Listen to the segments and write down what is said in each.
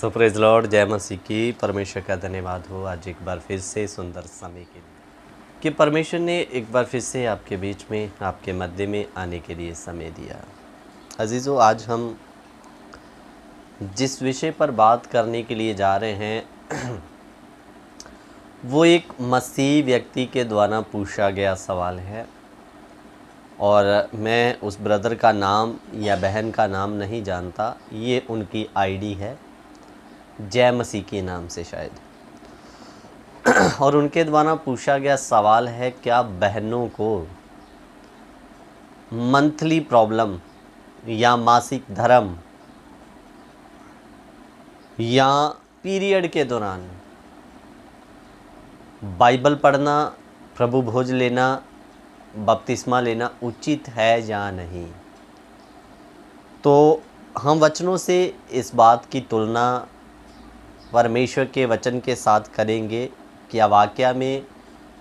सो praise Lord, जय मसीह की। परमेश्वर का धन्यवाद हो आज एक बार फिर से सुंदर समय के लिए कि परमेश्वर ने एक बार फिर से आपके बीच में, आपके मध्य में आने के लिए समय दिया। अजीज़ों, आज हम जिस विषय पर बात करने के लिए जा रहे हैं वो एक मसीह व्यक्ति के द्वारा पूछा गया सवाल है। और मैं उस ब्रदर का नाम या बहन का नाम नहीं जानता, ये उनकी आईडी है जय मसीह के नाम से शायद। और उनके द्वारा पूछा गया सवाल है, क्या बहनों को मंथली प्रॉब्लम या मासिक धर्म या पीरियड के दौरान बाइबल पढ़ना, प्रभु भोज लेना, बपतिस्मा लेना उचित है या नहीं। तो हम वचनों से इस बात की तुलना परमेश्वर के वचन के साथ करेंगे कि वाकया में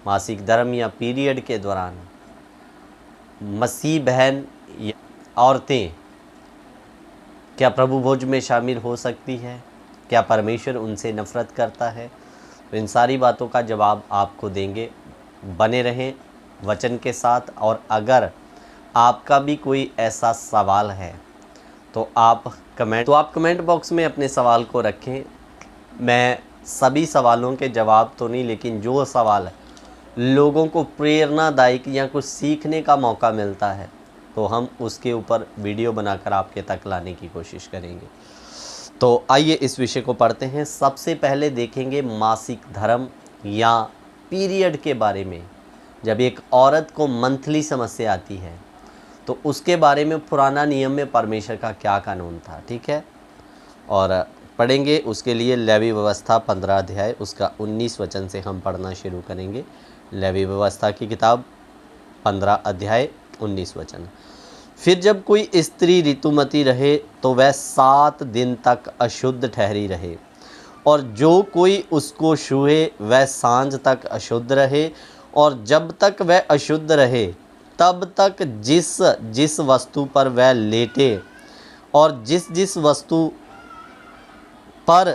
मासिक धर्म या पीरियड के दौरान मसीह बहन या औरतें क्या प्रभु भोज में शामिल हो सकती है, क्या परमेश्वर उनसे नफ़रत करता है। तो इन सारी बातों का जवाब आपको देंगे। बने रहें वचन के साथ। और अगर आपका भी कोई ऐसा सवाल है तो आप कमेंट बॉक्स में अपने सवाल को रखें। मैं सभी सवालों के जवाब तो नहीं, लेकिन जो सवाल लोगों को प्रेरणादायक या कुछ सीखने का मौका मिलता है तो हम उसके ऊपर वीडियो बनाकर आपके तक लाने की कोशिश करेंगे। तो आइए इस विषय को पढ़ते हैं। सबसे पहले देखेंगे मासिक धर्म या पीरियड के बारे में। जब एक औरत को मंथली समस्या आती है तो उसके बारे में पुराना नियम में परमेश्वर का क्या कानून था, ठीक है। और पढ़ेंगे उसके लिए लेवी व्यवस्था 15 अध्याय उसका 19 वचन से हम पढ़ना शुरू करेंगे। लेवी व्यवस्था की किताब 15 अध्याय 19 वचन। फिर जब कोई स्त्री ऋतुमती रहे तो वह 7 दिन तक अशुद्ध ठहरी रहे, और जो कोई उसको छूए वह सांझ तक अशुद्ध रहे। और जब तक वह अशुद्ध रहे तब तक जिस जिस वस्तु पर वह लेटे और जिस जिस वस्तु पर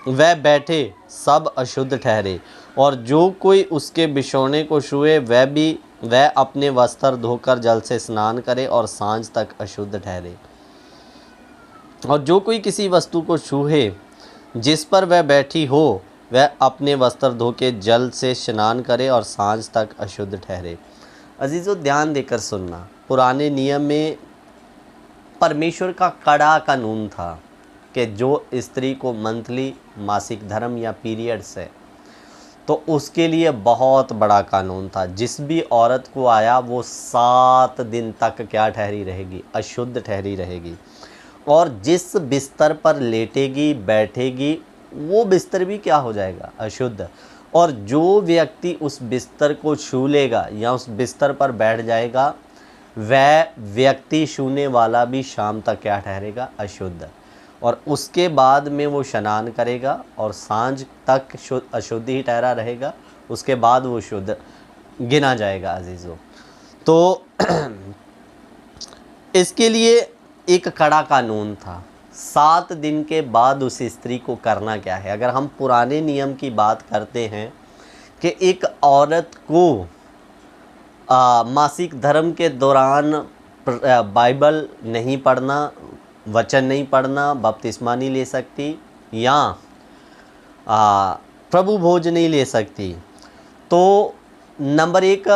वह बैठे सब अशुद्ध ठहरे। और जो कोई उसके बिछौने को छुए वह अपने वस्त्र धोकर जल से स्नान करे और सांझ तक अशुद्ध ठहरे। और जो कोई किसी वस्तु को छूए जिस पर वह बैठी हो वह अपने वस्त्र धो के जल से स्नान करे और सांझ तक अशुद्ध ठहरे। अजीज़ों, ध्यान देकर सुनना। पुराने नियम में परमेश्वर का कड़ा कानून था कि जो स्त्री को मंथली मासिक धर्म या पीरियड्स है तो उसके लिए बहुत बड़ा कानून था। जिस भी औरत को आया वो 7 दिन तक क्या ठहरी रहेगी, अशुद्ध ठहरी रहेगी। और जिस बिस्तर पर लेटेगी बैठेगी वो बिस्तर भी क्या हो जाएगा, अशुद्ध। और जो व्यक्ति उस बिस्तर को छू लेगा या उस बिस्तर पर बैठ जाएगा वह व्यक्ति छूने वाला भी शाम तक क्या ठहरेगा, अशुद्ध। और उसके बाद में वो स्नान करेगा और सांझ तक अशुद्ध ही ठहरा रहेगा, उसके बाद वो शुद्ध गिना जाएगा। अजीज़ों, तो इसके लिए एक कड़ा कानून था। 7 दिन के बाद उस स्त्री को करना क्या है। अगर हम पुराने नियम की बात करते हैं कि एक औरत को मासिक धर्म के दौरान बाइबल नहीं पढ़ना, वचन नहीं पढ़ना, बपतिस्मा नहीं ले सकती या प्रभु भोज नहीं ले सकती। तो नंबर 1,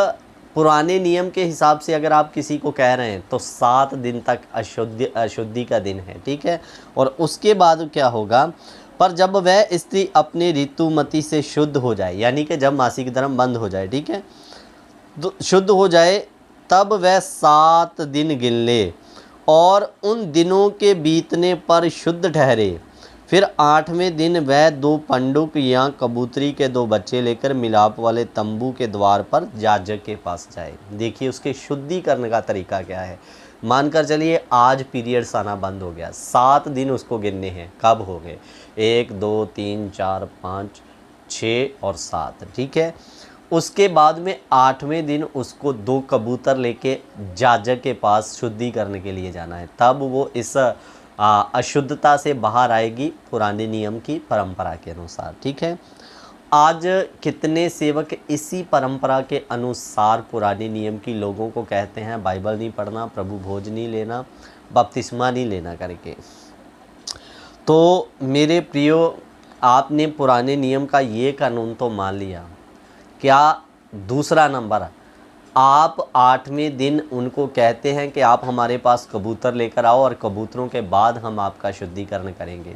पुराने नियम के हिसाब से अगर आप किसी को कह रहे हैं तो 7 दिन तक अशुद्धि का दिन है, ठीक है। और उसके बाद क्या होगा, पर जब वह स्त्री अपने ऋतुमती से शुद्ध हो जाए, यानी कि जब मासिक धर्म बंद हो जाए, ठीक है, तो शुद्ध हो जाए, तब वह 7 दिन गिन ले और उन दिनों के बीतने पर शुद्ध ठहरे। फिर 8वें दिन वह 2 पंडुक या कबूतरी के 2 बच्चे लेकर मिलाप वाले तंबू के द्वार पर याजक के पास जाए। देखिए उसके शुद्धिकरण का तरीका क्या है। मानकर चलिए आज पीरियड्स आना बंद हो गया, 7 दिन उसको गिनने हैं। कब हो गए, 1 2 3 4 5 6 और 7, ठीक है। उसके बाद में 8वें दिन उसको 2 कबूतर लेके याजक के पास शुद्धि करने के लिए जाना है। तब वो इस अशुद्धता से बाहर आएगी पुराने नियम की परंपरा के अनुसार। ठीक है, आज कितने सेवक इसी परंपरा के अनुसार पुराने नियम की लोगों को कहते हैं बाइबल नहीं पढ़ना, प्रभु भोज नहीं लेना, बपतिस्मा नहीं लेना करके। तो मेरे प्रियो, आपने पुराने नियम का ये कानून तो मान लिया, क्या दूसरा नंबर, आप 8वें दिन उनको कहते हैं कि आप हमारे पास कबूतर लेकर आओ और कबूतरों के बाद हम आपका शुद्धिकरण करेंगे।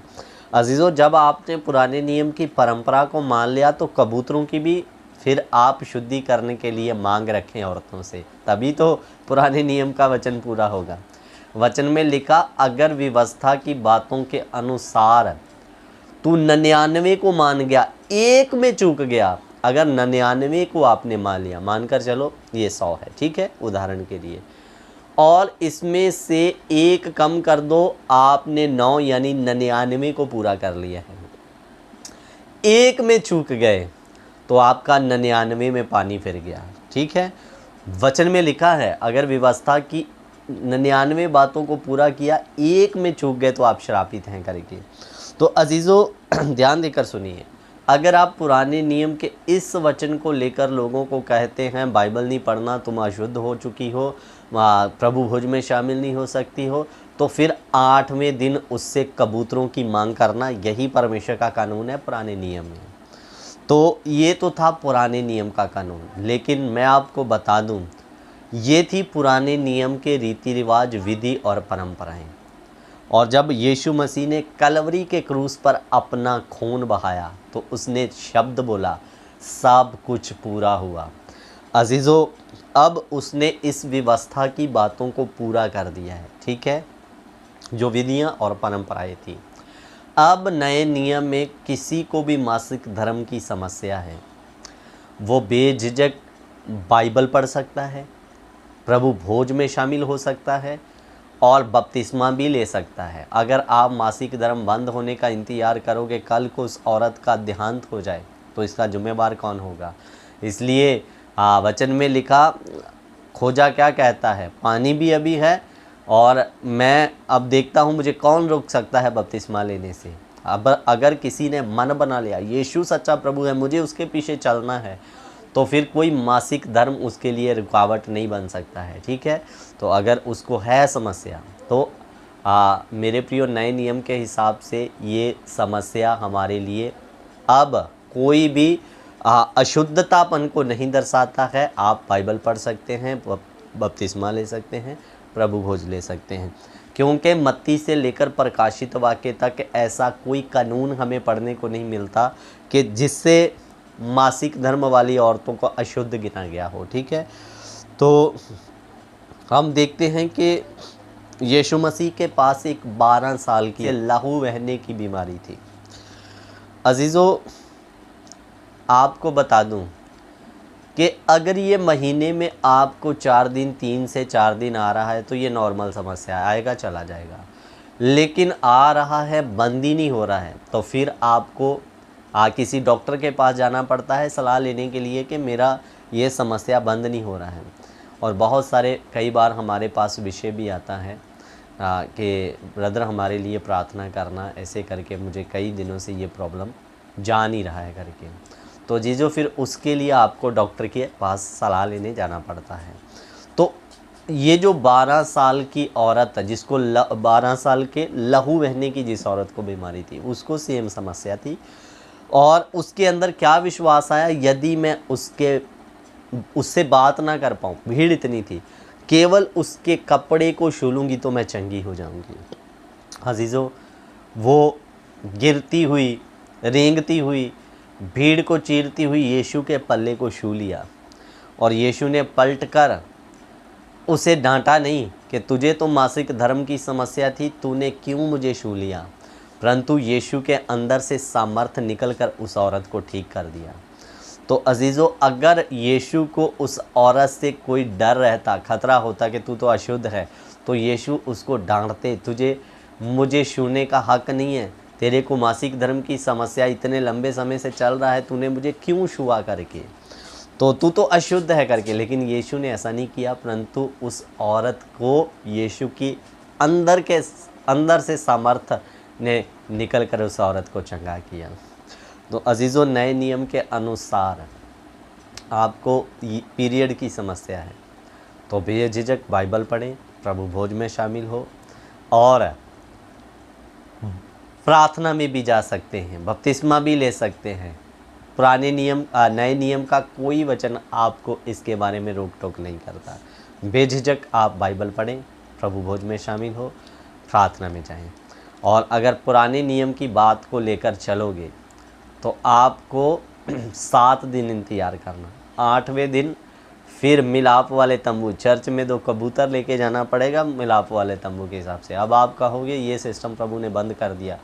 अजीज़ों, जब आपने पुराने नियम की परंपरा को मान लिया तो कबूतरों की भी फिर आप शुद्धि करने के लिए मांग रखें औरतों से, तभी तो पुराने नियम का वचन पूरा होगा। वचन में लिखा, अगर व्यवस्था की बातों के अनुसार तू 99 को मान गया, एक में चूक गया, अगर 99 को आपने मान लिया, मानकर चलो ये 100 है, ठीक है उदाहरण के लिए, और इसमें से एक कम कर दो, आपने 9 यानी 99 को पूरा कर लिया है। एक में चूक गए तो आपका 99 में पानी फिर गया। ठीक है, वचन में लिखा है अगर व्यवस्था की 99 बातों को पूरा किया, एक में चूक गए तो आप श्रापित हैं करके। तो अजीज़ों ध्यान देकर सुनिए, अगर आप पुराने नियम के इस वचन को लेकर लोगों को कहते हैं बाइबल नहीं पढ़ना, तुम अशुद्ध हो चुकी हो, प्रभु भोज में शामिल नहीं हो सकती हो, तो फिर 8वें दिन उससे कबूतरों की मांग करना, यही परमेश्वर का कानून है पुराने नियम में। तो ये तो था पुराने नियम का कानून, लेकिन मैं आपको बता दूं, ये थी पुराने नियम के रीति रिवाज, विधि और परंपराएं। और जब यीशु मसीह ने कलवरी के क्रूस पर अपना खून बहाया तो उसने शब्द बोला, सब कुछ पूरा हुआ। अजीज़ों, अब उसने इस व्यवस्था की बातों को पूरा कर दिया है। ठीक है, जो विधियां और परंपराएं थी। अब नए नियम में किसी को भी मासिक धर्म की समस्या है, वो बेझिझक बाइबल पढ़ सकता है, प्रभु भोज में शामिल हो सकता है और बपतिस्मा भी ले सकता है। अगर आप मासिक धर्म बंद होने का इंतज़ार करोगे, कल को उस औरत का देहांत हो जाए तो इसका जिम्मेवार कौन होगा? इसलिए वचन में लिखा, खोजा क्या कहता है, पानी भी अभी है और मैं अब देखता हूँ मुझे कौन रोक सकता है बपतिस्मा लेने से। अब अगर किसी ने मन बना लिया यीशु सच्चा प्रभु है, मुझे उसके पीछे चलना है, तो फिर कोई मासिक धर्म उसके लिए रुकावट नहीं बन सकता है। ठीक है, तो अगर उसको है समस्या तो मेरे प्रियो, नए नियम के हिसाब से ये समस्या हमारे लिए अब कोई भी अशुद्धतापन को नहीं दर्शाता है। आप बाइबल पढ़ सकते हैं, बपतिस्मा ले सकते हैं, प्रभु भोज ले सकते हैं, क्योंकि मत्ती से लेकर प्रकाशित वाक्य तक ऐसा कोई कानून हमें पढ़ने को नहीं मिलता कि जिससे मासिक धर्म वाली औरतों को अशुद्ध गिना गया हो। ठीक है, तो हम देखते हैं कि यीशु मसीह के पास एक 12 साल की लहू बहने की बीमारी थी। अजीज़ों, आपको बता दूं कि अगर ये महीने में आपको 4 दिन, 3 से 4 दिन आ रहा है तो ये नॉर्मल समस्या, आएगा चला जाएगा। लेकिन आ रहा है, बंद ही नहीं हो रहा है, तो फिर आपको किसी डॉक्टर के पास जाना पड़ता है सलाह लेने के लिए कि मेरा ये समस्या बंद नहीं हो रहा है। और बहुत सारे कई बार हमारे पास विषय भी आता है कि ब्रदर हमारे लिए प्रार्थना करना, ऐसे करके मुझे कई दिनों से ये प्रॉब्लम जा नहीं रहा है करके। तो जीजो, फिर उसके लिए आपको डॉक्टर के पास सलाह लेने जाना पड़ता है। तो ये जो 12 साल की औरत, जिसको 12 साल के लहू बहने की जिस औरत को बीमारी थी, उसको सेम समस्या थी। और उसके अंदर क्या विश्वास आया, यदि मैं उससे बात ना कर पाऊँ, भीड़ इतनी थी, केवल उसके कपड़े को छू लूँगी तो मैं चंगी हो जाऊँगी। अजीज़ों, वो गिरती हुई, रेंगती हुई, भीड़ को चीरती हुई यीशु के पल्ले को छू लिया और यीशु ने पलटकर उसे डांटा नहीं कि तुझे तो मासिक धर्म की समस्या थी, तूने क्यों मुझे छू लिया, परंतु यीशु के अंदर से सामर्थ्य निकलकर उस औरत को ठीक कर दिया। तो अजीज़ों, अगर यीशु को उस औरत से कोई डर रहता, खतरा होता कि तू तो अशुद्ध है, तो यीशु उसको डांटते, तुझे मुझे छूने का हक नहीं है, तेरे को मासिक धर्म की समस्या इतने लंबे समय से चल रहा है, तूने मुझे क्यों छुआ करके, तो तू तो अशुद्ध है करके। लेकिन यीशु ने ऐसा नहीं किया, परंतु उस औरत को यीशु की अंदर के अंदर से सामर्थ्य ने निकल कर उस औरत को चंगा किया। तो अजीज़ों, नए नियम के अनुसार आपको पीरियड की समस्या है तो बेझिझक बाइबल पढ़ें, प्रभु भोज में शामिल हो और प्रार्थना में भी जा सकते हैं, बपतिस्मा भी ले सकते हैं। पुराने नियम नए नियम का कोई वचन आपको इसके बारे में रोक टोक नहीं करता। बेझिझक आप बाइबल पढ़ें, प्रभु भोज में शामिल हो, प्रार्थना में जाएं। और अगर पुराने नियम की बात को लेकर चलोगे तो आपको 7 दिन इंतज़ार करना, 8वें दिन फिर मिलाप वाले तंबू, चर्च में 2 कबूतर लेके जाना पड़ेगा मिलाप वाले तंबू के हिसाब से। अब आप कहोगे ये सिस्टम प्रभु ने बंद कर दिया,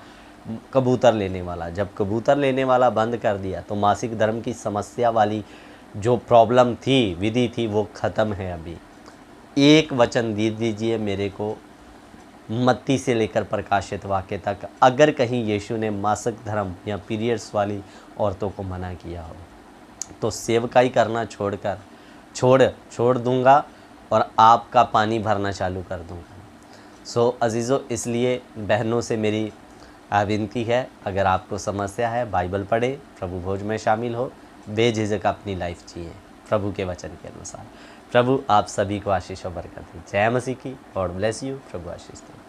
कबूतर लेने वाला। जब कबूतर लेने वाला बंद कर दिया तो मासिक धर्म की समस्या वाली जो प्रॉब्लम थी, विधि थी, वो ख़त्म है। अभी एक वचन दे दीजिए मेरे को, मत्ती से लेकर प्रकाशित वाक्य तक, अगर कहीं यीशु ने मासिक धर्म या पीरियड्स वाली औरतों को मना किया हो तो सेवकाई करना छोड़ दूंगा और आपका पानी भरना चालू कर दूंगा। सो अजीज़ों, इसलिए बहनों से मेरी विनती है, अगर आपको समस्या है बाइबल पढ़े, प्रभु भोज में शामिल हो, बेझिझक अपनी लाइफ जिए प्रभु के वचन के अनुसार। प्रभु आप सभी को आशीष और बरकत दे। जय मसीह की। God bless you. Prabhu Ashish they.